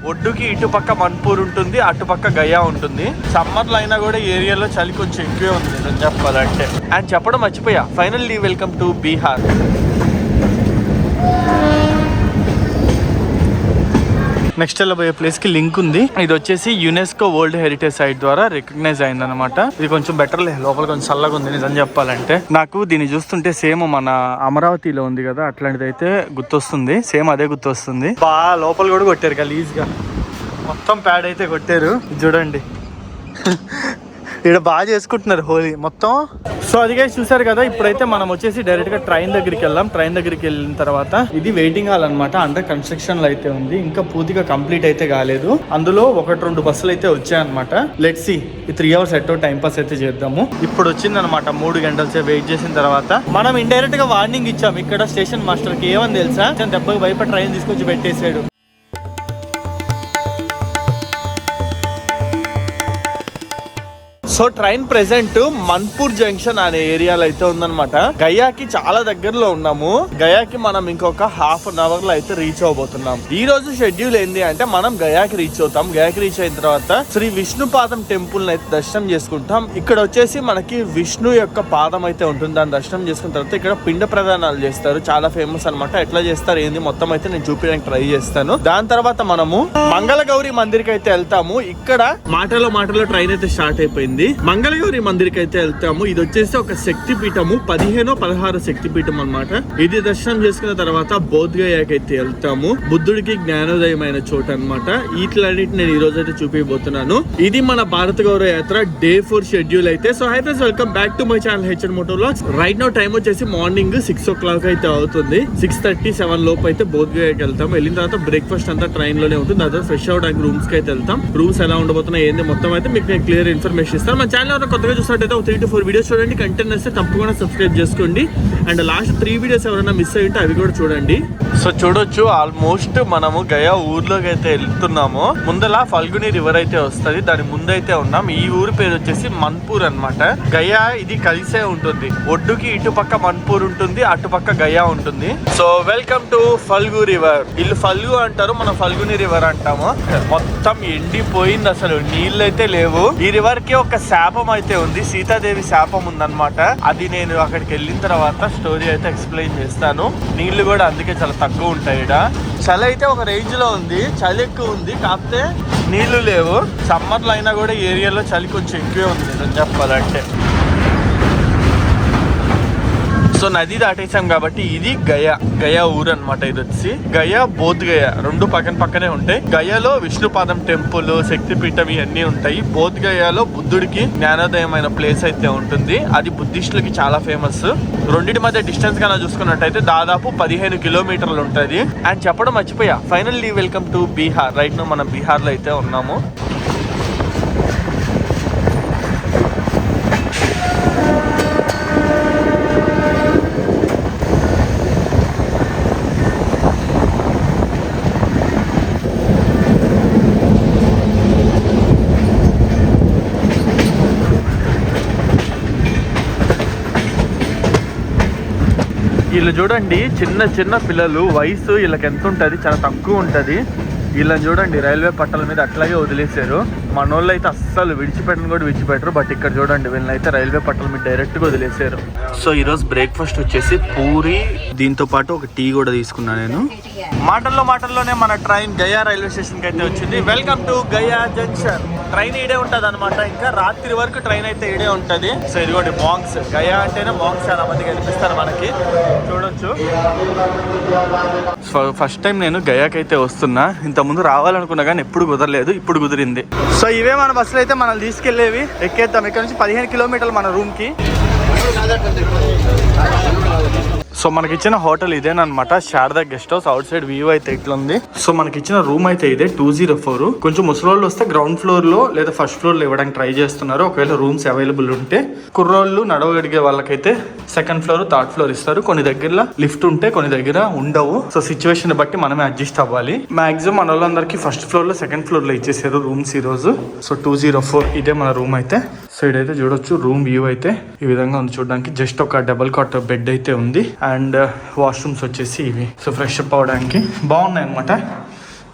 ఒడ్డుకి ఇటుపక్క మన్పూర్ ఉంటుంది, అటుపక్క గయా ఉంటుంది. సమ్మర్ లో అయినా కూడా ఏరియాలో చలి కొంచెం ఎక్కువే ఉంది నిజం చెప్పాలంటే. అండ్ చెప్పడం మర్చిపోయా, finally welcome to Bihar. Next వెళ్ళబోయే ప్లేస్ కి లింక్ ఉంది. ఇది వచ్చేసి యునెస్కో వరల్డ్ హెరిటేజ్ సైట్ ద్వారా రికగ్నైజ్ అయింది అనమాట. ఇది కొంచెం బెటర్ లే, లోపల కొంచెం చల్లగా ఉంది నిజం చెప్పాలంటే. నాకు దీన్ని చూస్తుంటే సేమ్ మన అమరావతిలో ఉంది కదా అట్లాంటిది అయితే గుర్తొస్తుంది, సేమ్ అదే గుర్తొస్తుంది. బాగా లోపల కూడా కొట్టారు గలీజ్ గా, మొత్తం ప్యాడ్ అయితే కొట్టారు చూడండి. ఇక్కడ బాగా చేసుకుంటున్నారు హోలీ మొత్తం. సో అదిగా చూసారు కదా. ఇప్పుడైతే మనం వచ్చేసి డైరెక్ట్ గా ట్రైన్ దగ్గరికి వెళ్దాం. ట్రైన్ దగ్గరికి వెళ్ళిన తర్వాత ఇది వెయిటింగ్ హాల్ అనమాట, అండర్ కన్స్ట్రక్షన్ లో అయితే ఉంది, ఇంకా పూర్తిగా కంప్లీట్ అయితే కాలేదు. అందులో 1-2 బస్సులు అయితే వచ్చాయన్నమాట. లెట్స్ సీ, ఈ 3 hours ఎట్టో టైం పాస్ అయితే చేద్దాము. ఇప్పుడు వచ్చింది అనమాట. 3 గంటల సేపు వెయిట్ చేసిన తర్వాత మనం ఇండైరెక్ట్ గా వార్నింగ్ ఇచ్చాం ఇక్కడ స్టేషన్ మాస్టర్ కి. ఏమని తెలుసా, దెబ్బకి భయపడి ట్రైన్ తీసుకొచ్చి పెట్టేసాడు. So train present Manpur junction అనే ఏరియాలో అయితే ఉందన్నమాట. గయాకి చాలా దగ్గరలో ఉన్నాము. గయాకి మనం ఇంకొక 1/2 hour లో అయితే రీచ్ అవబోతున్నాం. ఈ రోజు షెడ్యూల్ ఏంది అంటే మనం గయాకి రీచ్ అవుతాం. గయాకి రీచ్ అయిన తర్వాత శ్రీ విష్ణుపాదం టెంపుల్ అయితే దర్శనం చేసుకుంటాం. ఇక్కడ వచ్చేసి మనకి విష్ణు యొక్క పాదం అయితే ఉంటుంది. దాన్ని దర్శనం చేసుకున్న తర్వాత ఇక్కడ పిండ ప్రదానాలు చేస్తారు, చాలా ఫేమస్ అనమాట. ఎట్లా చేస్తారు ఏంది మొత్తం అయితే నేను చూపించడానికి ట్రై చేస్తాను. దాని తర్వాత మనము మంగళగౌరి మందిర్కి అయితే వెళ్తాము. ఇక్కడ మాటలో ట్రైన్ అయితే స్టార్ట్ అయిపోయింది. మంగళగౌరి మందిర్కి అయితే వెళ్తాము. ఇది వచ్చేసి ఒక శక్తి పీఠము, 15-16 శక్తి పీఠం అనమాట. ఇది దర్శనం చేసుకున్న తర్వాత బోధ్గయాకి అయితే వెళ్తాము. బుద్ధుడికి జ్ఞానోదయమైన చోట అనమాట. వీటిలన్నిటి నేను ఈ రోజు అయితే చూపించబోతున్నాను. ఇది మన భారత గౌరవ యాత్ర డే 4 షెడ్యూల్ అయితే. So hi friends, welcome back to my channel HN moto vlogs. Right now time వచ్చేసి మార్నింగ్ 6 o'clock అయితే అవుతుంది. 6:30-7 లోపు అయితే బోధ్గయాకి వెళ్తాం. వెళ్ళిన తర్వాత బ్రేక్ఫాస్ట్ అంతా ట్రైన్ లోనే ఉంటుంది. అదే ఫ్రెష్ అవడానికి రూమ్స్ కి అయితే వెళ్తాం. రూమ్స్ ఎలా ఉండబోతున్నాయి ఏంది మొత్తం అయితే మీకు నేను క్లియర్ ఇన్ఫర్మేషన్ ఇస్తాను. మన ఛానల్ ఎవరైనా కొత్తగా చూసినట్టయితే 3-4 వీడియోస్ చూడండి. కంటెంట్ వస్తే తప్పకుండా సబ్స్క్రైబ్ చేసుకోండి. అండ్ లాస్ట్ 3 వీడియోస్ ఎవరైనా మిస్ అయ్యింటే అవి కూడా చూడండి. సో చూడొచ్చు, ఆల్మోస్ట్ మనము గయా ఊర్లోకి అయితే వెళ్తున్నాము. ముందల ఫల్గుని రివర్ అయితే వస్తుంది, దాని ముందైతే ఉన్నాం. ఈ ఊరి పేరు వచ్చేసి మన్పూర్ అన్నమాట. గయా ఇది కలిసే ఉంటుంది. ఒడ్డుకి ఇటుపక్క మన్పూర్ ఉంటుంది, అటుపక్క గయా ఉంటుంది. So welcome to Phalgu river. వీళ్ళు ఫల్గు అంటారు, మనం ఫల్గుని రివర్ అంటాము. మొత్తం ఎండిపోయింది, అసలు నీళ్ళు అయితే లేవు. ఈ రివర్ కి ఒక శాపం అయితే ఉంది, సీతాదేవి శాపం ఉందన్నమాట. అది నేను అక్కడికి వెళ్ళిన తర్వాత స్టోరీ అయితే ఎక్స్ప్లెయిన్ చేస్తాను. నీళ్లు కూడా అందుకే చాలా తక్కువ ఉంటాయి. చలి అయితే ఒక రేంజ్ లో ఉంది, చలి ఎక్కువ ఉంది, కాకపోతే నీళ్లు లేవు. సమ్మర్ లో అయినా కూడా ఏరియాలో చలి కొంచెం ఎక్కువే ఉంది నిజం చెప్పాలంటే. సో నది దాటేసాం కాబట్టి ఇది గయా ఊరు అనమాట. ఇది వచ్చి గయా బోధ్గయా 2 పక్కనే ఉంటాయి. గయాలో విష్ణుపాదం టెంపుల్, శక్తిపీఠం ఇవన్నీ ఉంటాయి. బోధ్గయాలో బుద్ధుడికి జ్ఞానోదయమైన ప్లేస్ అయితే ఉంటుంది. అది బుద్ధిస్టులకి చాలా ఫేమస్. రెండింటి మధ్య డిస్టెన్స్ కన్నా చూసుకున్నట్టయితే దాదాపు 15 కిలోమీటర్లు ఉంటుంది. అండ్ చెప్పడం మర్చిపోయా, finally welcome to Bihar. Right now మనం బీహార్ లో అయితే ఉన్నాము. వీళ్ళు చూడండి, చిన్న పిల్లలు వయసు వీళ్ళకి ఎంత ఉంటుంది, చాలా తక్కువ ఉంటుంది. వీళ్ళని చూడండి రైల్వే పట్టాల మీద అట్లాగే వదిలేశారు. మనోళ్ళు అయితే అస్సలు విడిచిపెట్టరు. బట్ ఇక్కడ చూడండి వీళ్ళని అయితే రైల్వే పట్టాల మీద డైరెక్ట్ గా వదిలేశారు. సో ఈరోజు బ్రేక్ఫాస్ట్ వచ్చేసి పూరి, దీంతో పాటు ఒక టీ కూడా తీసుకున్నా నేను. మాటల్లోనే మన ట్రైన్ గయా రైల్వే స్టేషన్ కి అయితే వచ్చింది. Welcome to Gaya junction. Train ఈడే ఉంటది అనమాట, ఇంకా రాత్రి వరకు ట్రైన్ అయితే ఈడే ఉంటది. సో ఇదిగోండి మాంగ్స్, గయా అంటేనే మాంగ్స్ చాలా మంది కనిపిస్తారు మనకి, చూడొచ్చు. సో ఫస్ట్ టైం నేను గయాకి అయితే వస్తున్నా. ఇంత ముందు రావాలనుకున్నా కానీ ఎప్పుడు కుదరలేదు, ఇప్పుడు కుదిరింది. సో ఇవే మన బస్సులు అయితే మనల్ని తీసుకెళ్లేవి. ఎక్కేద్దాం. ఇక్కడ నుంచి 15 కిలోమీటర్లు మన రూమ్ కి. సో మనకి ఇచ్చిన హోటల్ ఇదేనమాట, Sharada guest house. Outside view అయితే ఇట్లుంది. సో మనకి ఇచ్చిన రూమ్ అయితే ఇదే 204. కొంచెం ముసలోళ్ళు వస్తే గ్రౌండ్ ఫ్లోర్ లో లేదా ఫస్ట్ ఫ్లోర్ లో ఇవ్వడానికి ట్రై చేస్తున్నారు. ఒకవేళ రూమ్స్ అవైలబుల్ ఉంటే. కుర్రోళ్ళు నడవగడిగే వాళ్ళకైతే సెకండ్ ఫ్లోర్, థర్డ్ ఫ్లోర్ ఇస్తారు. కొన్ని దగ్గర లిఫ్ట్ ఉంటే, కొన్ని దగ్గర ఉండవు. సో సిచ్యువేషన్ బట్టి మనమే అడ్జస్ట్ అవ్వాలి. మాక్సిమం మన వాళ్ళందరికీ ఫస్ట్ ఫ్లోర్ లో, సెకండ్ ఫ్లోర్ లో ఇచ్చేసారు రూమ్స్ ఈ రోజు. సో 204 ఇదే మన రూమ్ అయితే. సో ఇదైతే చూడొచ్చు, రూమ్ వ్యూ అయితే ఈ విధంగా ఉంది చూడడానికి. జస్ట్ ఒక డబుల్ కాట్ బెడ్ అయితే ఉంది. అండ్ వాష్రూమ్స్ వచ్చేసి ఇవి. సో ఫ్రెష్ అప్ అవడానికి బాగున్నాయి అనమాట,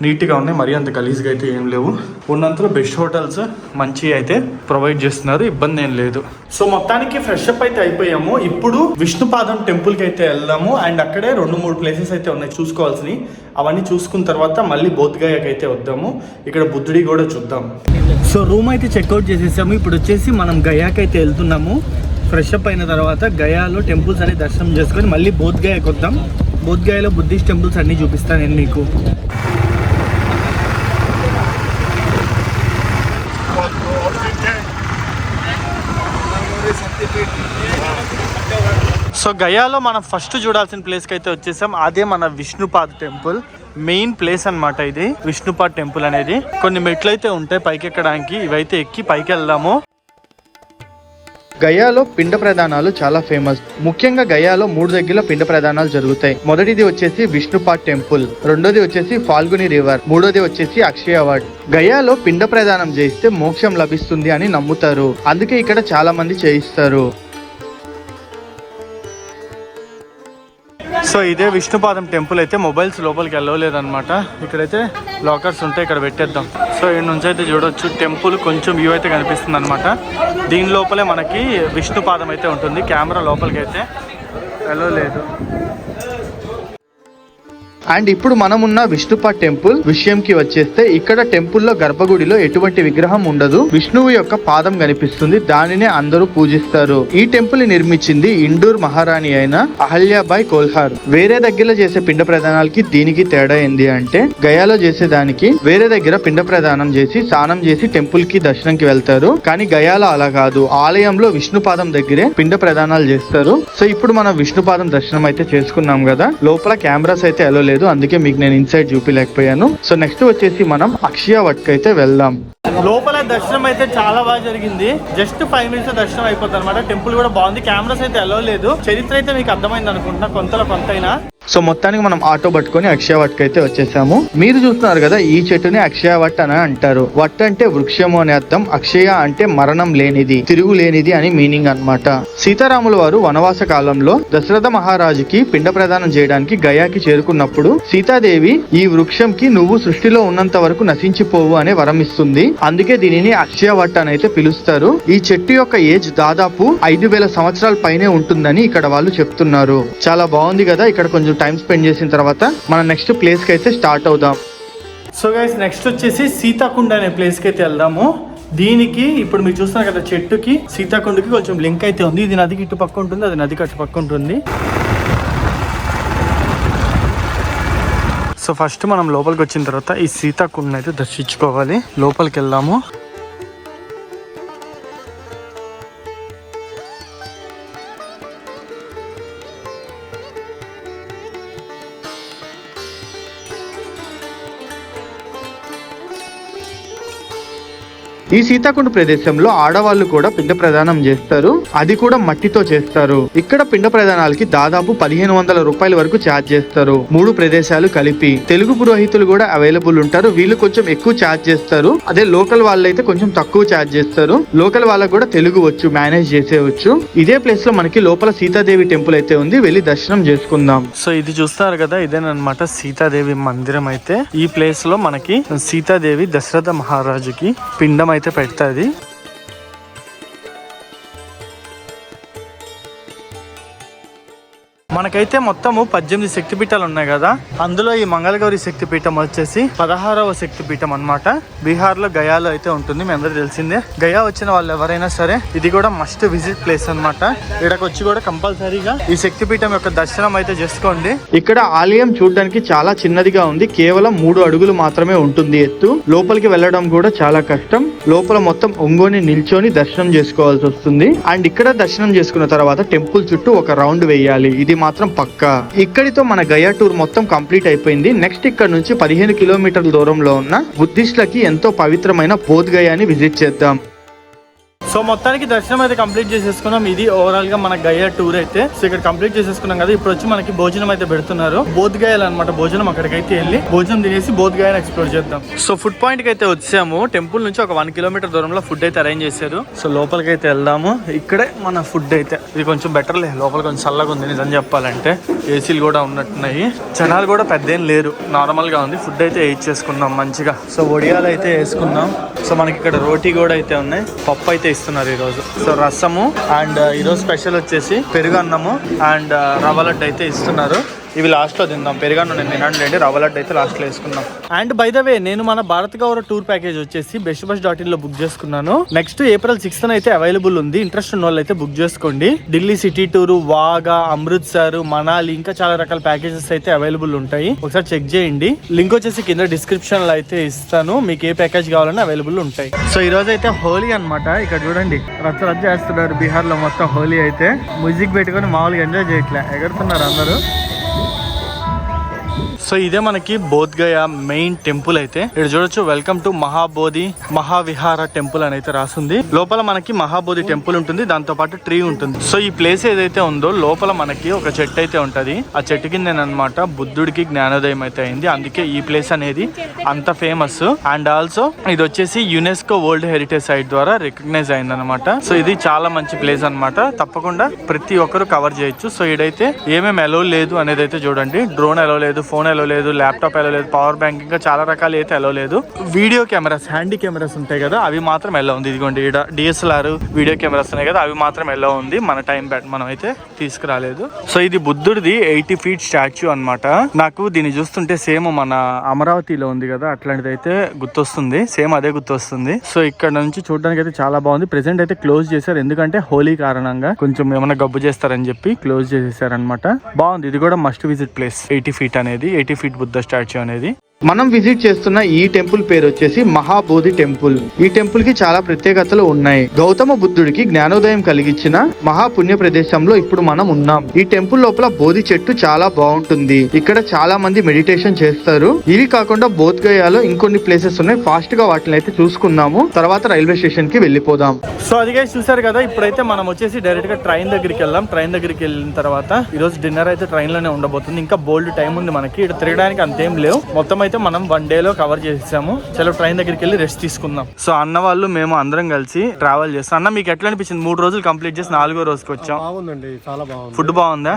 నీట్గా ఉన్నాయి, మరీ అంత గలీజ్గా అయితే ఏం లేవు. ఉన్నంతలో బెస్ట్ హోటల్స్ మంచి అయితే ప్రొవైడ్ చేస్తున్నారు, ఇబ్బంది ఏం లేదు. సో మొత్తానికి ఫ్రెష్ అప్ అయితే అయిపోయాము. ఇప్పుడు విష్ణుపాదం టెంపుల్కి అయితే వెళ్దాము. అండ్ అక్కడే 2-3 ప్లేసెస్ అయితే ఉన్నాయి చూసుకోవాల్సినవి. అవన్నీ చూసుకున్న తర్వాత మళ్ళీ బోధ్గయాకి అయితే వద్దాము. ఇక్కడ బుద్ధుడి కూడా చూద్దాం. సో రూమ్ అయితే చెక్అవుట్ చేసేసాము. ఇప్పుడు వచ్చేసి మనం గయాకి అయితే వెళ్తున్నాము. ఫ్రెష్ అప్ అయిన తర్వాత గయాలో టెంపుల్స్ అన్ని దర్శనం చేసుకొని మళ్ళీ బోధ్గయాకి వద్దాం. బోధ్గయాలో బుద్ధిస్ట్ టెంపుల్స్ అన్నీ చూపిస్తాను నేను మీకు. సో గయాలో మనం ఫస్ట్ చూడాల్సిన ప్లేస్కి అయితే వచ్చేసాం. అదే మన విష్ణుపాద్ టెంపుల్, మెయిన్ ప్లేస్ అన్నమాట ఇది. విష్ణుపాద్ టెంపుల్ అనేది కొన్ని మెట్లు అయితే ఉంటాయి పైకి ఎక్కడానికి. ఇవైతే ఎక్కి పైకి వెళ్దాము. గయాలో పిండ ప్రదానాలు చాలా ఫేమస్. ముఖ్యంగా గయాలో 3 దగ్గర పిండ ప్రదానాలు జరుగుతాయి. మొదటిది వచ్చేసి విష్ణుపాద్ టెంపుల్, రెండోది వచ్చేసి ఫాల్గుని రివర్, మూడోది వచ్చేసి అక్షయవాడ్. గయాలో పిండ ప్రదానం చేస్తే మోక్షం లభిస్తుంది అని నమ్ముతారు, అందుకే ఇక్కడ చాలా మంది చేయిస్తారు. సో ఇదే విష్ణుపాదం టెంపుల్ అయితే. మొబైల్స్ లోపలికి వెళ్ళలేదన్నమాట. ఇక్కడైతే లాకర్స్ ఉంటాయి, ఇక్కడ పెట్టేద్దాం. సో ఈ నుంచి అయితే చూడొచ్చు టెంపుల్ కొంచెం వ్యూ అయితే కనిపిస్తుంది అనమాట. దీని లోపలే మనకి విష్ణుపాదం అయితే ఉంటుంది. కెమెరా లోపలికి అయితే వెళ్ళలేదు. అండ్ ఇప్పుడు మనం ఉన్న విష్ణుపాద్ టెంపుల్ విషయంకి వచ్చేస్తే, ఇక్కడ టెంపుల్లో గర్భగుడిలో ఎటువంటి విగ్రహం ఉండదు. విష్ణువు యొక్క పాదం కనిపిస్తుంది, దానినే అందరూ పూజిస్తారు. ఈ టెంపుల్ నిర్మించింది ఇండూర్ మహారాణి అయిన అహల్యాబాయ్ కోల్హార్. వేరే దగ్గర చేసే పిండ ప్రదానాలకి దీనికి తేడా ఏంది అంటే, గయాలో చేసేదానికి వేరే దగ్గర పిండ ప్రదానం చేసి స్నానం చేసి టెంపుల్ కి దర్శనంకి వెళ్తారు. కానీ గయాలో అలా కాదు, ఆలయంలో విష్ణుపాదం దగ్గరే పిండ ప్రదానాలు చేస్తారు. సో ఇప్పుడు మనం విష్ణుపాదం దర్శనం అయితే చేసుకున్నాం కదా. లోపల కెమెరాస్ అయితే ఎలా, అందుకే మీకు నేను ఇన్సైడ్ చూపిలేకపోయాను. సో నెక్స్ట్ వచ్చేసి మనం అక్షయవడ్కి అయితే వెళ్దాం. లోపల దర్శనం అయితే చాలా బాగా జరిగింది. జస్ట్ 5 minutes దర్శనం అయిపోతుంది అనమాట. టెంపుల్ కూడా బాగుంది. కెమెరాస్ అయితే ఎలా లేదు. చరిత్ర అయితే మీకు అర్థమైంది అనుకుంటున్నా, కొంతలో కొంతైనా. సో మొత్తానికి మనం ఆటో పట్టుకొని అక్షయవట్కి అయితే వచ్చేసాము. మీరు చూస్తున్నారు కదా, ఈ చెట్టుని అక్షయవట్ అని అంటారు. వట్ అంటే వృక్షము అనే అర్థం, అక్షయ అంటే మరణం లేనిది, తిరుగు లేనిది అని మీనింగ్ అన్నమాట. సీతారాముల వారు వనవాస కాలంలో దశరథ మహారాజుకి పిండ ప్రదానం చేయడానికి గయాకి చేరుకున్నప్పుడు సీతాదేవి ఈ వృక్షంకి నువ్వు సృష్టిలో ఉన్నంత వరకు నశించిపోవు అనే వరం ఇస్తుంది. అందుకే దీనిని అక్షయవట్ అని అయితే పిలుస్తారు. ఈ చెట్టు యొక్క ఏజ్ దాదాపు 5000 సంవత్సరాల పైనే ఉంటుందని ఇక్కడ వాళ్ళు చెప్తున్నారు. చాలా బాగుంది కదా. ఇక్కడ కొంచెం టైం స్పెండ్ చేసిన తర్వాత మనం నెక్స్ట్ ప్లేస్ కి అయితే స్టార్ట్ అవుదాం. సో గైస్ నెక్స్ట్ వచ్చేసి సీతాకుండ అనే ప్లేస్ కి అయితే వెళ్దాము. దీనికి ఇప్పుడు మీరు చూస్తున్నారు కదా, చెట్టుకి సీతాకుండకి కొంచెం లింక్ అయితే ఉంది. ఇది నదికి ఇటు పక్క ఉంటుంది, అది నదికి అటు పక్క ఉంటుంది. సో ఫస్ట్ మనం లోపలికి వచ్చిన తర్వాత ఈ సీతాకుండని అయితే దర్శించుకోవాలి. లోపలికి వెళ్దాము. ఈ సీతాకుండ ప్రదేశంలో ఆడవాళ్ళు కూడా పిండ ప్రదానం చేస్తారు. అది కూడా మట్టితో చేస్తారు. ఇక్కడ పిండ ప్రదానాలకి దాదాపు 1500 రూపాయల వరకు ఛార్జ్ చేస్తారు. 3 ప్రదేశాలు కలిపి. తెలుగు పురోహితులు కూడా అవైలబుల్ ఉంటారు. వీళ్ళు కొంచెం ఎక్కువ ఛార్జ్ చేస్తారు. అదే లోకల్ వాళ్ళు అయితే కొంచెం తక్కువ ఛార్జ్ చేస్తారు. లోకల్ వాళ్ళకు కూడా తెలుగు వచ్చు, మేనేజ్ చేసేవచ్చు. ఇదే ప్లేస్ లో మనకి లోపల సీతాదేవి టెంపుల్ అయితే ఉంది, వెళ్ళి దర్శనం చేసుకుందాం. సో ఇది చూస్తారు కదా, ఇదేనమాట సీతాదేవి మందిరం అయితే. ఈ ప్లేస్ లో మనకి సీతాదేవి దశరథ మహారాజుకి పిండం అయితే పెడతాది. మనకైతే మొత్తము 18 శక్తిపీఠాలు ఉన్నాయి కదా. అందులో ఈ మంగళగౌరి శక్తిపీఠం వచ్చేసి 16వ శక్తిపీఠం అన్నమాట. బీహార్ లో గయాలో అయితే ఉంటుంది, మీ అందరికి తెలిసిందే. గయా వచ్చిన వాళ్ళు ఎవరైనా సరే ఇది కూడా మస్ట్ విజిట్ ప్లేస్ అన్నమాట. ఇక్కడికి వచ్చి కూడా కంపల్సరీగా ఈ శక్తిపీఠం యొక్క దర్శనం అయితే చేసుకోండి. ఇక్కడ ఆలయం చూడడానికి చాలా చిన్నదిగా ఉంది. కేవలం 3 అడుగులు మాత్రమే ఉంటుంది ఎత్తు. లోపలికి వెళ్ళడం కూడా చాలా కష్టం. లోపల మొత్తం ఒంగోని నిల్చొని దర్శనం చేసుకోవాల్సి వస్తుంది. అండ్ ఇక్కడ దర్శనం చేసుకున్న తర్వాత టెంపుల్ చుట్టూ ఒక రౌండ్ వేయాలి. ఇది మాత్రం పక్కా. ఇక్కడితో మన గయా టూర్ మొత్తం కంప్లీట్ అయిపోయింది. నెక్స్ట్ ఇక్కడ నుంచి 15 కిలోమీటర్ల దూరంలో ఉన్న బుద్ధిస్టులకి ఎంతో పవిత్రమైన బోధ్గయాని విజిట్ చేద్దాం. సో మొత్తానికి దర్శనం అయితే కంప్లీట్ చేసేసుకున్నాం. ఇది ఓవరాల్ గా మన గయా టూర్ అయితే. సో ఇక్కడ కంప్లీట్ చేసేసుకున్నాం కదా. ఇప్పుడు వచ్చి మనకి భోజనం అయితే పెడుతున్నారు. బోధ్ గయాలు అనమాట భోజనం. అక్కడికైతే వెళ్ళి భోజనం తినేసి బోధ్ గయాని ఎక్స్ప్లోర్ చేద్దాం. సో ఫుడ్ పాయింట్ కి అయితే వచ్చాము. టెంపుల్ నుంచి ఒక 1 కిలోమీటర్ దూరంలో ఫుడ్ అయితే అరేంజ్ చేశారు. సో లోపలికి అయితే వెళ్దాము. ఇక్కడే మన ఫుడ్ అయితే ఇది కొంచెం బెటర్ లే. లోపల కొంచెం చల్లగా ఉంది నిజం చెప్పాలంటే. ఏసీలు కూడా ఉన్నట్టున్నాయి. జనాలు కూడా పెద్ద ఏం లేరు, నార్మల్ గా ఉంది. ఫుడ్ అయితే వేసుకున్నాం మంచిగా. సో వడియాలు అయితే వేసుకున్నాం. సో మనకి ఇక్కడ రోటీ కూడా అయితే ఉన్నాయి. పప్పు అయితే ఇస్తున్నారు ఈ రోజు. సో రసము అండ్ ఈరోజు స్పెషల్ వచ్చేసి పెరుగు అన్నము అండ్ రవ్వ లడ్డు అయితే ఇస్తున్నారు. ఇవి లాస్ట్ లో తిందాం. పెరుగన్నం నేను తినండి. రవ్వ లడ్డు అయితే లాస్ట్ లో వేసుకున్నాం. అండ్ బై ద వే నేను మన భారత్ గౌరవ టూర్ ప్యాకేజ్ వచ్చేసి bestbus.in లో బుక్ చేసుకున్నాను. నెక్స్ట్ April 6th అయితే అవైలబుల్ ఉంది. ఇంట్రెస్ట్ ఉన్న వాళ్ళు అయితే బుక్ చేసుకోండి. ఢిల్లీ సిటీ టూర్, వాగా, అమృత్సర్, మనాలి ఇంకా చాలా రకాల ప్యాకేజెస్ అయితే అవైలబుల్ ఉంటాయి. ఒకసారి చెక్ చేయండి. లింక్ వచ్చేసి కింద డిస్క్రిప్షన్ లో అయితే ఇస్తాను. మీకు ఏ ప్యాకేజ్ కావాలన్నా అవైలబుల్ ఉంటాయి. సో ఈ రోజు అయితే హోలీ అన్నమాట. ఇక్కడ చూడండి రచ్చ చేస్తున్నారు బీహార్ లో మొత్తం. హోలీ అయితే మ్యూజిక్ పెట్టుకొని మామూలుగా ఎంజాయ్ చేయట్లే, ఎగురుతున్నారు అందరూ. సో ఇదే మనకి బోధ్ గయా మెయిన్ టెంపుల్ అయితే. ఇక్కడ చూడొచ్చు welcome to Mahabodhi Mahavihara temple అని అయితే రాసింది. లోపల మనకి మహాబోధి టెంపుల్ ఉంటుంది, దాంతో పాటు ట్రీ ఉంటుంది. సో ఈ ప్లేస్ ఏదైతే ఉందో లోపల మనకి ఒక చెట్టు అయితే ఉంటది. ఆ చెట్టు కింద అనమాట బుద్ధుడికి జ్ఞానోదయం అయితే అయింది. అందుకే ఈ ప్లేస్ అనేది అంత ఫేమస్. అండ్ ఆల్సో ఇది వచ్చేసి యునెస్కో వరల్డ్ హెరిటేజ్ సైట్ ద్వారా రికగ్నైజ్ అయింది అనమాట. సో ఇది చాలా మంచి ప్లేస్ అనమాట. తప్పకుండా ప్రతి ఒక్కరు కవర్ చేయొచ్చు. సో ఇదైతే ఏమేమి అలో లేదు అనేది అయితే చూడండి. డ్రోన్ అలో లేదు, ఫోన్ అలో లేదు, ల్యాప్టాప్ అలో లేదు, పవర్ బ్యాంక్ ఇంకా చాలా రకాలు అయితే అలో లేదు. వీడియో కెమెరాస్, హ్యాండీ కెమెరాస్ ఉంటాయి కదా, అవి మాత్రం ఎలా ఉంది. ఇదిగోండి DSLR వీడియో కెమెరాస్ ఉన్నాయి కదా, అవి మాత్రం ఎలా ఉంది. మన టైం బ్యాట్ మనం అయితే తీసుకురాలేదు. సో ఇది బుద్ధుడిది 80 feet స్టాచ్యూ అనమాట. నాకు దీన్ని చూస్తుంటే సేమ్ మన అమరావతిలో ఉంది కదా అట్లాంటిది అయితే గుర్తొస్తుంది. సేమ్ అదే గుర్తొస్తుంది. సో ఇక్కడ నుంచి చూడడానికి అయితే చాలా బాగుంది. ప్రెసెంట్ అయితే క్లోజ్ చేశారు, ఎందుకంటే హోలీ కారణంగా కొంచెం ఏమైనా గబ్బు చేస్తారని చెప్పి క్లోజ్ చేసేసారు అనమాట. బాగుంది. ఇది కూడా మస్ట్ విజిట్ ప్లేస్. 80 feet అనేది, 80 feet బుద్ధ స్టాచ్యూ అనేది. మనం విజిట్ చేస్తున్న ఈ టెంపుల్ పేరు వచ్చేసి మహాబోధి టెంపుల్. ఈ టెంపుల్ కి చాలా ప్రత్యేకతలు ఉన్నాయి. గౌతమ బుద్ధుడికి జ్ఞానోదయం కలిగించిన మహాపుణ్య ప్రదేశంలో ఇప్పుడు మనం ఉన్నాం. ఈ టెంపుల్ లోపల బోధి చెట్టు చాలా బాగుంటుంది. ఇక్కడ చాలా మంది మెడిటేషన్ చేస్తారు. ఇవి కాకుండా బోధ్ గయాలో ఇంకొన్ని ప్లేసెస్ ఉన్నాయి. ఫాస్ట్ గా వాటిని అయితే చూసుకుందాము, తర్వాత రైల్వే స్టేషన్ కి వెళ్ళిపోదాం. సో అదిగా చూసారు కదా. ఇప్పుడైతే మనం వచ్చేసి డైరెక్ట్ గా ట్రైన్ దగ్గరికి వెళ్దాం. ట్రైన్ దగ్గరికి వెళ్ళిన తర్వాత ఈ రోజు డిన్నర్ అయితే ట్రైన్ లోనే ఉండబోతుంది. ఇంకా బోల్డ్ టైం ఉంది మనకి. ఇక్కడ తిరగడానికి అంతేం లేవు. మొత్తం అయితే మనం 1 day లో కవర్ చేసాము. చలో ట్రైన్ దగ్గరికి వెళ్ళి రెస్ట్ తీసుకుందాం. సో అన్న వాళ్ళు మేము అందరం కలిసి ట్రావెల్ చేస్తాం. అన్న మీకు ఎట్లా అనిపించింది? 3 రోజులు కంప్లీట్ చేసి 4వ రోజుకి వచ్చాం. ఫుడ్ బాగుందా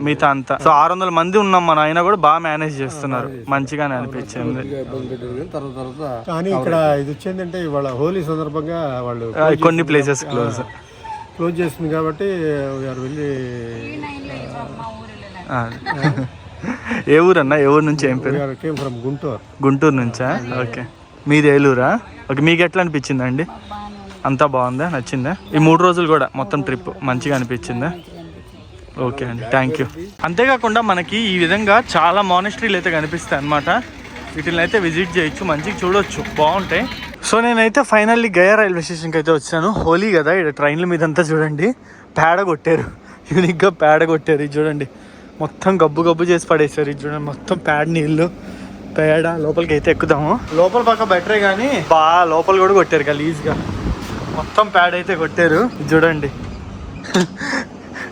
మిగతా అంతా? సో 600 మంది ఉన్నాం మన, అయినా కూడా బాగా మేనేజ్ చేస్తున్నారు. మంచిగానే అనిపించింది. కానీ ఇక్కడ ఇది వచ్చిందంటే ఇవాళ హోలీ సందర్భంగా వాళ్ళు కొన్ని ప్లేసెస్ క్లోజ్ చేస్తుంది కాబట్టి వెళ్ళి. ఏ ఊరు అన్న? ఏ ఊరు నుంచి? ఏం పేరు? గుంటూరు. గుంటూరు నుంచా? ఓకే. మీది ఏలూరా? ఓకే. మీకు ఎట్లా అనిపించింది అండి? అంతా బాగుందా? నచ్చిందా? ఈ 3 రోజులు కూడా మొత్తం ట్రిప్ మంచిగా అనిపించిందా? ఓకే అండి, థ్యాంక్ యూ. అంతేకాకుండా మనకి ఈ విధంగా చాలా మానిస్ట్రీలు అయితే కనిపిస్తాయి అన్నమాట. వీటిని అయితే విజిట్ చేయొచ్చు, మంచిగా చూడొచ్చు, బాగుంటాయి. సో నేనైతే ఫైనల్లీ గయా రైల్వే స్టేషన్కి అయితే వచ్చాను. హోలీ కదా, ఇక్కడ ట్రైన్ల మీద అంతా చూడండి పేడ కొట్టారు. యూనిక్గా పేడ కొట్టారు. ఇది చూడండి మొత్తం గబ్బు చేసి పడేసారు. ఇది చూడండి మొత్తం పేడ నీళ్ళు, పేడ. లోపలికి అయితే ఎక్కుదాము. లోపల పక్క బెటరే కానీ లోపల కూడా కొట్టారు గలీజ్గా. మొత్తం పేడ అయితే కొట్టారు. ఇది చూడండి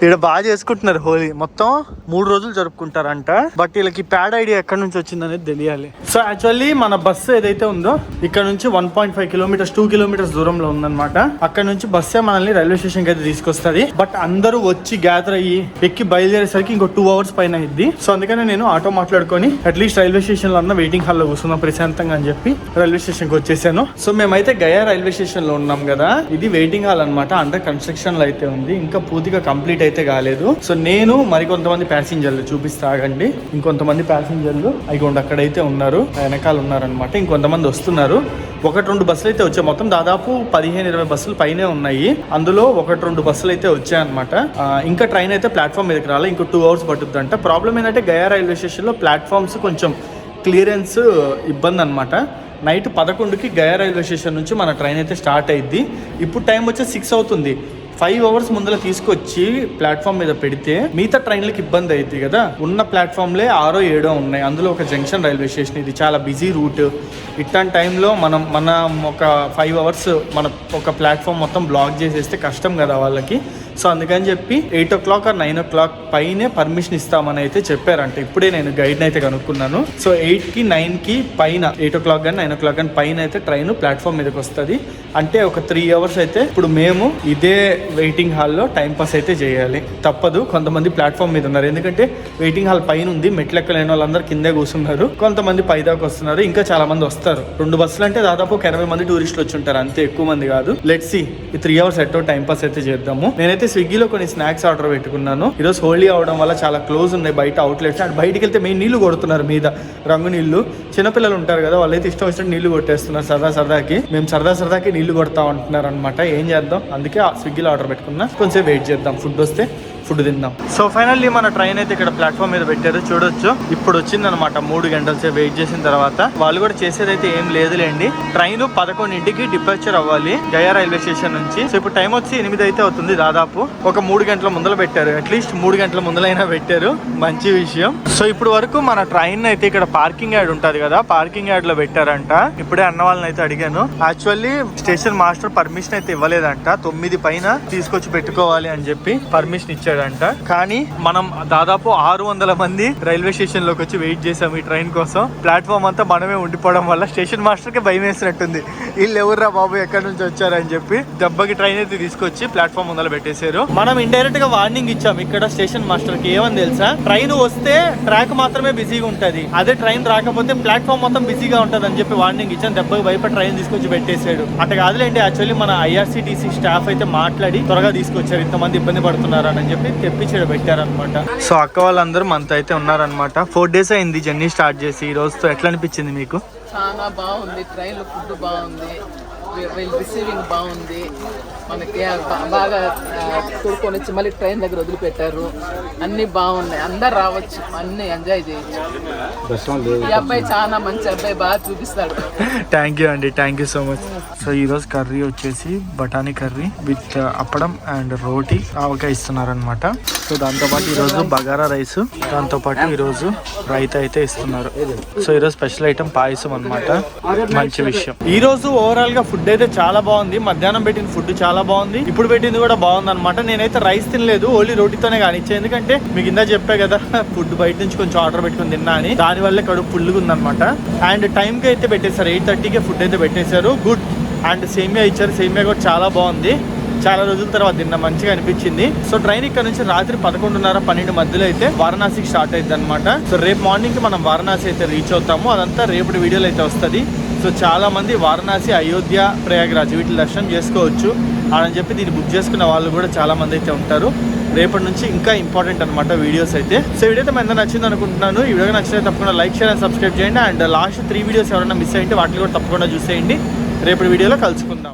ఇక్కడ బాగా చేసుకుంటున్నారు హోలీ. మొత్తం 3 రోజులు జరుపుకుంటారంట. బట్ వీళ్ళకి ప్యాడ్ ఐడియా ఎక్కడి నుంచి వచ్చింది అనేది తెలియాలి. సో యాక్చువల్లీ మన బస్సు ఏదైతే ఉందో ఇక్కడ నుంచి 1.5 kilometers 2 kilometers దూరంలో ఉందన్నమాట. అక్కడ నుంచి బస్సే మనల్ని రైల్వే స్టేషన్ కి అయితే తీసుకొస్తుంది. బట్ అందరూ వచ్చి గ్యాదర్ అయ్యి ఎక్కి బయలుదేరేసరికి ఇంకో 2 hours పైన అయింది. సో అందుకనే నేను ఆటో మాట్లాడుకొని అట్లీస్ట్ రైల్వే స్టేషన్ లో ఉన్న వెయిటింగ్ హాల్ లో కూర్చున్నాం ప్రశాంతంగా అని చెప్పి రైల్వే స్టేషన్ కి వచ్చేసాను. సో మేమైతే గయా రైల్వే స్టేషన్ లో ఉన్నాం కదా. ఇది వెయిటింగ్ హాల్ అనమాట. అండర్ కన్స్ట్రక్షన్ లో అయితే ఉంది, ఇంకా పూర్తిగా కంప్లీట్ అయితే కాలేదు. సో నేను మరికొంతమంది ప్యాసింజర్లు చూపిస్తాగండి. ఇంకొంతమంది ప్యాసింజర్లు అయిపోండి అక్కడైతే ఉన్నారు, వెనకాల ఉన్నారనమాట. ఇంకొంతమంది వస్తున్నారు. 1-2 బస్సులు అయితే వచ్చాయి. మొత్తం దాదాపు 15-20 బస్సులు పైనే ఉన్నాయి. అందులో 1-2 బస్సులు అయితే వచ్చాయన్నమాట. ఇంకా ట్రైన్ అయితే ప్లాట్ఫామ్ మీదకి రాలే. ఇంకో 2 hours పట్టుద్దంట. ప్రాబ్లం ఏంటంటే గయా రైల్వే స్టేషన్ లో ప్లాట్ఫామ్స్ కొంచెం క్లియరెన్స్ ఇబ్బంది అనమాట. నైట్ 11కి గయా రైల్వే స్టేషన్ నుంచి మన ట్రైన్ అయితే స్టార్ట్ అయ్యిద్ది. ఇప్పుడు టైం వచ్చి 6 అవుతుంది. 5 hours ముందర తీసుకొచ్చి ప్లాట్ఫామ్ మీద పెడితే మిగతా ట్రైన్లకు ఇబ్బంది అవుతుంది కదా. ఉన్న ప్లాట్ఫామ్లే 6 7 ఉన్నాయి, అందులో ఒక జంక్షన్ రైల్వే స్టేషన్. ఇది చాలా బిజీ రూట్. ఇట్లాంటి టైంలో మనం ఒక 5 hours మన ఒక ప్లాట్ఫామ్ మొత్తం బ్లాక్ చేసేస్తే కష్టం కదా వాళ్ళకి. సో అందుకని చెప్పి 8 o'clock or 9 o'clock పైనే పర్మిషన్ ఇస్తామని అయితే చెప్పారంట. ఇప్పుడే నేను గైడ్ని అయితే కనుక్కున్నాను. సో 8కి 9కి పైన 8 o'clock కానీ 9 o'clock కానీ పైన అయితే ట్రైన్ ప్లాట్ఫామ్ మీదకి వస్తుంది. అంటే ఒక 3 hours అయితే ఇప్పుడు మేము ఇదే వెయిటింగ్ హాల్లో టైం పాస్ అయితే చేయాలి. తప్పదు. కొంతమంది ప్లాట్ఫామ్ మీద ఉన్నారు, ఎందుకంటే వెయిటింగ్ హాల్ పైన ఉంది. మెట్లెక్కలేని వాళ్ళందరూ కిందే కూర్చున్నారు. కొంతమంది పైదాకా వస్తున్నారు, ఇంకా చాలా మంది వస్తారు. 2 బస్సులు అంటే దాదాపు 80 మంది టూరిస్టులు వచ్చి ఉంటారు, అంతే, ఎక్కువ మంది కాదు. లెట్స్ సీ ఈ 3 hours ఎట్టో టైం పాస్ అయితే చేద్దాము. నేనైతే స్విగ్గీలో కొన్ని స్నాక్స్ ఆర్డర్ పెట్టుకున్నాను. ఈరోజు హోలీ అవడం వల్ల చాలా క్లోజ్ ఉన్నాయి బయట అవుట్లెట్స్. అండ్ బయటికి వెళ్తే మెయిన్ నీళ్లు కొడుతున్నారు మీద, రంగు నీళ్లు. చిన్నపిల్లలు ఉంటారు కదా, వాళ్ళైతే ఇష్టం వచ్చినట్టు నీళ్లు కొట్టేస్తున్నారు సరదాకి. మేము సరదాకి నీళ్లు కొడతా ఉంటున్నారు అనమాట. ఏం చేద్దాం, అందుకే స్విగ్గీలో ఆర్డర్ పెట్టుకున్నా. కొంచెం వెయిట్ చేద్దాం, ఫుడ్ వస్తే ఫుడ్ తిందాం. సో ఫైనల్లీ మన ట్రైన్ అయితే ఇక్కడ ప్లాట్ఫామ్ మీద పెట్టారు, చూడొచ్చు. ఇప్పుడు వచ్చిందనమాట. 3 గంటల సేపు వెయిట్ చేసిన తర్వాత వాళ్ళు కూడా చేసేది అయితే ఏం లేదులేండి. ట్రైన్ 11ంటికి డిపార్చర్ అవ్వాలి గయా రైల్వే స్టేషన్ నుంచి. సో ఇప్పుడు టైం వచ్చి 8 అయితే అవుతుంది. దాదాపు ఒక 3 గంటల ముందర పెట్టారు, అట్లీస్ట్ 3 గంటల ముందరైనా పెట్టారు, మంచి విషయం. సో ఇప్పుడు వరకు మన ట్రైన్ అయితే ఇక్కడ పార్కింగ్ యార్డ్ ఉంటుంది కదా, పార్కింగ్ యార్డ్ లో పెట్టారంట. ఇప్పుడే అన్న వాళ్ళని అయితే అడిగాను. యాక్చువల్లీ స్టేషన్ మాస్టర్ పర్మిషన్ అయితే ఇవ్వలేదంట. 9 పైన తీసుకొచ్చి పెట్టుకోవాలి అని చెప్పి పర్మిషన్ ఇచ్చాడు. కానీ మనం దాదాపు 600 మంది రైల్వే స్టేషన్ లోకి వచ్చి వెయిట్ చేసాం ఈ ట్రైన్ కోసం. ప్లాట్ఫామ్ అంతా మనమే ఉండిపోవడం వల్ల స్టేషన్ మాస్టర్ కి భయం వేసినట్టుంది. వీళ్ళు ఎవర్రా బాబు, ఎక్కడి నుంచి వచ్చారని చెప్పి దెబ్బకి ట్రైన్ అయితే తీసుకొచ్చి ప్లాట్ఫామ్ ముందర పెట్టేశారు. మనం ఇండైరెక్ట్ గా వార్నింగ్ ఇచ్చాం ఇక్కడ స్టేషన్ మాస్టర్ కి. ఏమని తెలుసా, ట్రైన్ వస్తే ట్రాక్ మాత్రమే బిజీగా ఉంటది, అదే ట్రైన్ రాకపోతే ప్లాట్ఫామ్ మొత్తం బిజీగా ఉంటది అని చెప్పి వార్నింగ్ ఇచ్చాం. దెబ్బకి భయపడి ట్రైన్ తీసుకొచ్చి పెట్టేశాడు. అట్లా కాదులేండి, యాక్చువల్లీ మన IRCTC స్టాఫ్ అయితే మాట్లాడి త్వరగా తీసుకొచ్చారు. ఇంతమంది ఇబ్బంది పడుతున్నారు అని చెప్పి తెప్పించాడు, పెట్టారనమాట. సో అక్క వాళ్ళందరూ మనతో అయితే ఉన్నారనమాట. 4 days అయింది జర్నీ స్టార్ట్ చేసి. ఈ రోజుతో ఎట్లా అనిపించింది మీకు? చాలా బాగుంది. ట్రైన్లో ఫుడ్ బాగుంది, రిసీవింగ్ బాగుంది. మనకి బాగా తోడుకొని వచ్చి మళ్ళీ ట్రైన్ దగ్గర వదిలిపెట్టారు. అన్నీ బాగున్నాయి, అందరు రావచ్చు, అన్నీ ఎంజాయ్ చేయొచ్చు. ఈ అబ్బాయి చాలా మంచి అబ్బాయి, బాగా చూపిస్తాడు. థ్యాంక్ యూ అండి, thank you so much. So ఈరోజు కర్రీ వచ్చేసి బఠానీ curry with appadam and roti avakaya ఇస్తున్నారనమాట. సో దాంతోపాటు ఈరోజు బగారా రైస్, దాంతోపాటు ఈరోజు రైతా అయితే ఇస్తున్నారు. సో ఈరోజు స్పెషల్ ఐటమ్ పాయసం అనమాట, మంచి విషయం. ఈ రోజు ఓవరాల్ గా ఫుడ్ అయితే చాలా బాగుంది. మధ్యాహ్నం పెట్టిన ఫుడ్ చాలా బాగుంది, ఇప్పుడు పెట్టింది కూడా బాగుంది అనమాట. నేనైతే రైస్ తినలేదు, ఓన్లీ రోటీతోనే కానిచ్చే. ఎందుకంటే మీకు ఇందా చెప్పా కదా, ఫుడ్ బయట నుంచి కొంచెం ఆర్డర్ పెట్టుకుని తిన్నా అని. దాని వల్ల కడుపు ఫుల్గా ఉందన్నమాట. అండ్ టైంకి అయితే పెట్టేశారు, 8:30కే ఫుడ్ అయితే పెట్టేశారు. గుడ్. అండ్ సేమియా ఇచ్చారు, సేమియా కూడా చాలా బాగుంది. చాలా రోజుల తర్వాత తిన్నా, మంచిగా అనిపించింది. సో ట్రైన్ ఇక్కడ నుంచి రాత్రి 11:30 12 మధ్యలో అయితే వారణాసికి స్టార్ట్ అయింది అనమాట. సో రేపు మార్నింగ్ కి మనం వారణాసి అయితే రీచ్ అవుతాము. అదంతా రేపటి వీడియోలో అయితే వస్తుంది. సో చాలా మంది వారణాసి, అయోధ్య, ప్రయాగ్రాజ్ వీటి దర్శనం చేసుకోవచ్చు అని చెప్పి దీన్ని బుక్ చేసుకున్న వాళ్ళు కూడా చాలా మంది అయితే ఉంటారు. రేపటి నుంచి ఇంకా ఇంపార్టెంట్ అనమాట వీడియోస్ అయితే. సో వీడియో అయితే ఎంత నచ్చింది అనుకుంటున్నాను. ఈ వీడియో నచ్చితే తప్పకుండా లైక్, షేర్ అండ్ సబ్స్క్రైబ్ చేయండి. అండ్ లాస్ట్ 3 వీడియోస్ ఎవరైనా మిస్ అయ్యింటే వాటిని కూడా తప్పకుండా చూసేయండి. రేపటి వీడియోలో కలుసుకుందాం.